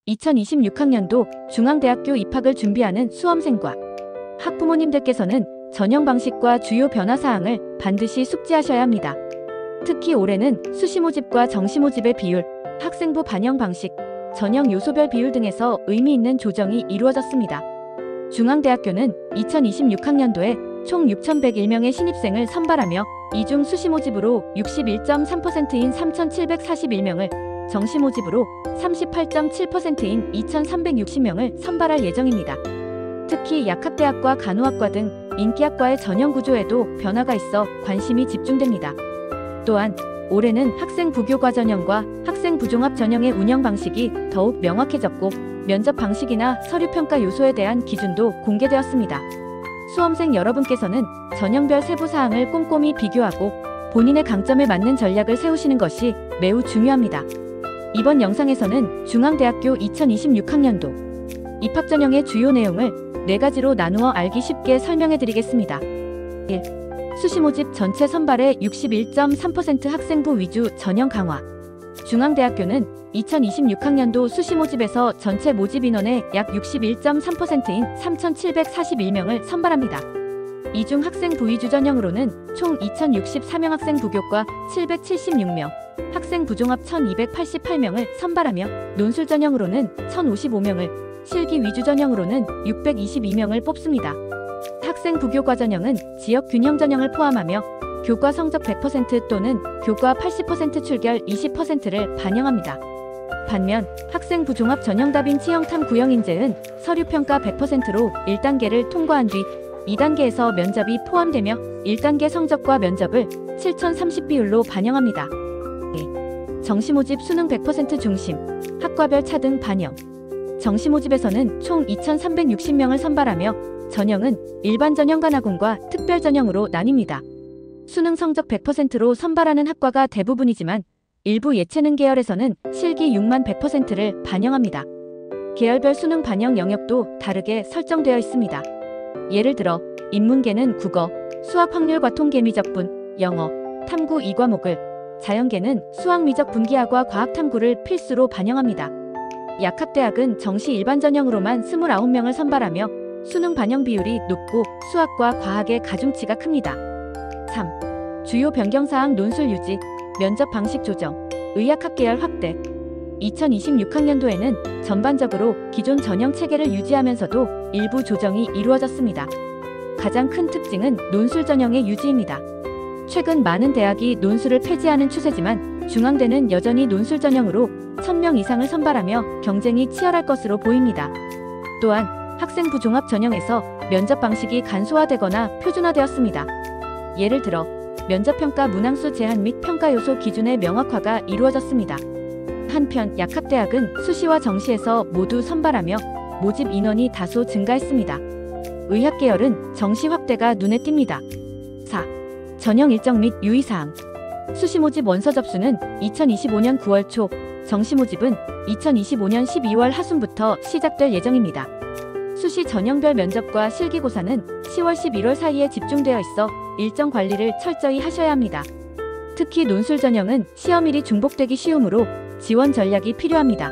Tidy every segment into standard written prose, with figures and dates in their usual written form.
2026학년도 중앙대학교 입학을 준비하는 수험생과 학부모님들께서는 전형 방식과 주요 변화 사항을 반드시 숙지하셔야 합니다. 특히 올해는 수시 모집과 정시 모집의 비율, 학생부 반영 방식, 전형 요소별 비율 등에서 의미 있는 조정이 이루어졌습니다. 중앙대학교는 2026학년도에 총 6,101명의 신입생을 선발하며 이 중 수시 모집으로 61.3%인 3,741명을, 정시 모집으로 38.7%인 2,360명을 선발할 예정입니다. 특히 약학대학과 간호학과 등 인기학과의 전형 구조에도 변화가 있어 관심이 집중됩니다. 또한 올해는 학생부교과 전형과 학생부종합 전형의 운영 방식이 더욱 명확해졌고 면접 방식이나 서류평가 요소에 대한 기준도 공개되었습니다. 수험생 여러분께서는 전형별 세부 사항을 꼼꼼히 비교하고 본인의 강점에 맞는 전략을 세우시는 것이 매우 중요합니다. 이번 영상에서는 중앙대학교 2026학년도 입학 전형의 주요 내용을 4가지로 나누어 알기 쉽게 설명해 드리겠습니다. 1. 수시 모집 전체 선발의 61.3% 학생부 위주 전형 강화. 중앙대학교는 2026학년도 수시 모집에서 전체 모집 인원의 약 61.3%인 3,741명을 선발합니다. 이 중 학생부 위주 전형으로는 총 2,064명 학생부교과 776명, 학생부종합 1,288명을 선발하며 논술 전형으로는 1,055명을, 실기 위주 전형으로는 622명을 뽑습니다. 학생부교과 전형은 지역 균형 전형을 포함하며 교과 성적 100% 또는 교과 80% 출결 20%를 반영합니다. 반면 학생부종합 전형 답인 치형탐 구형 인재은 서류평가 100%로 1단계를 통과한 뒤 2단계에서 면접이 포함되며 1단계 성적과 면접을 7,030비율로 반영합니다. 정시 모집 수능 100% 중심, 학과별 차등 반영. 정시 모집에서는 총 2,360명을 선발하며 전형은 일반 전형과 나군과 특별 전형으로 나뉩니다. 수능 성적 100%로 선발하는 학과가 대부분이지만 일부 예체능 계열에서는 실기 6만 100%를 반영합니다. 계열별 수능 반영 영역도 다르게 설정되어 있습니다. 예를 들어 인문계는 국어, 수학 확률과 통계 미적분, 영어, 탐구 2과목을, 자연계는 수학 미적 분기하과 과학 탐구를 필수로 반영합니다. 약학대학은 정시 일반 전형으로만 29명을 선발하며 수능 반영 비율이 높고 수학과 과학의 가중치가 큽니다. 3. 주요 변경사항 논술 유지, 면접 방식 조정, 의학학 계열 확대. 2026학년도에는 전반적으로 기존 전형 체계를 유지하면서도 일부 조정이 이루어졌습니다. 가장 큰 특징은 논술 전형의 유지입니다. 최근 많은 대학이 논술을 폐지하는 추세지만 중앙대는 여전히 논술 전형으로 1,000명 이상을 선발하며 경쟁이 치열할 것으로 보입니다. 또한 학생부 종합 전형에서 면접 방식이 간소화되거나 표준화되었습니다. 예를 들어 면접평가 문항수 제한 및 평가 요소 기준의 명확화가 이루어졌습니다. 한편 약학대학은 수시와 정시에서 모두 선발하며 모집 인원이 다소 증가했습니다. 의학계열은 정시 확대가 눈에 띕니다. 4. 전형 일정 및 유의사항. 수시 모집 원서 접수는 2025년 9월 초, 정시 모집은 2025년 12월 하순부터 시작될 예정입니다. 수시 전형별 면접과 실기고사는 10월 11월 사이에 집중되어 있어 일정 관리를 철저히 하셔야 합니다. 특히 논술 전형은 시험일이 중복되기 쉬우므로 지원 전략이 필요합니다.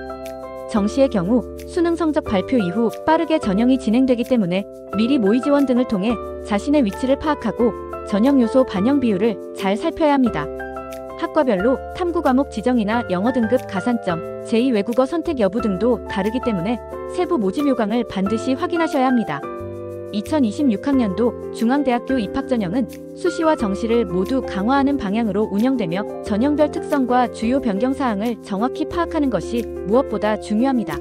정시의 경우 수능 성적 발표 이후 빠르게 전형이 진행되기 때문에 미리 모의 지원 등을 통해 자신의 위치를 파악하고 전형 요소 반영 비율을 잘 살펴야 합니다. 학과별로 탐구 과목 지정이나 영어 등급 가산점, 제2외국어 선택 여부 등도 다르기 때문에 세부 모집 요강을 반드시 확인하셔야 합니다. 2026학년도 중앙대학교 입학 전형은 수시와 정시를 모두 강화하는 방향으로 운영되며 전형별 특성과 주요 변경 사항을 정확히 파악하는 것이 무엇보다 중요합니다.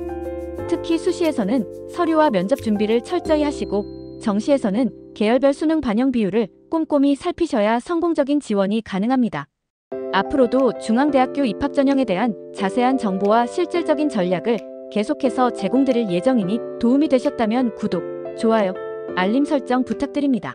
특히 수시에서는 서류와 면접 준비를 철저히 하시고 정시에서는 계열별 수능 반영 비율을 꼼꼼히 살피셔야 성공적인 지원이 가능합니다. 앞으로도 중앙대학교 입학 전형에 대한 자세한 정보와 실질적인 전략을 계속해서 제공드릴 예정이니 도움이 되셨다면 구독, 좋아요, 알림 설정 부탁드립니다.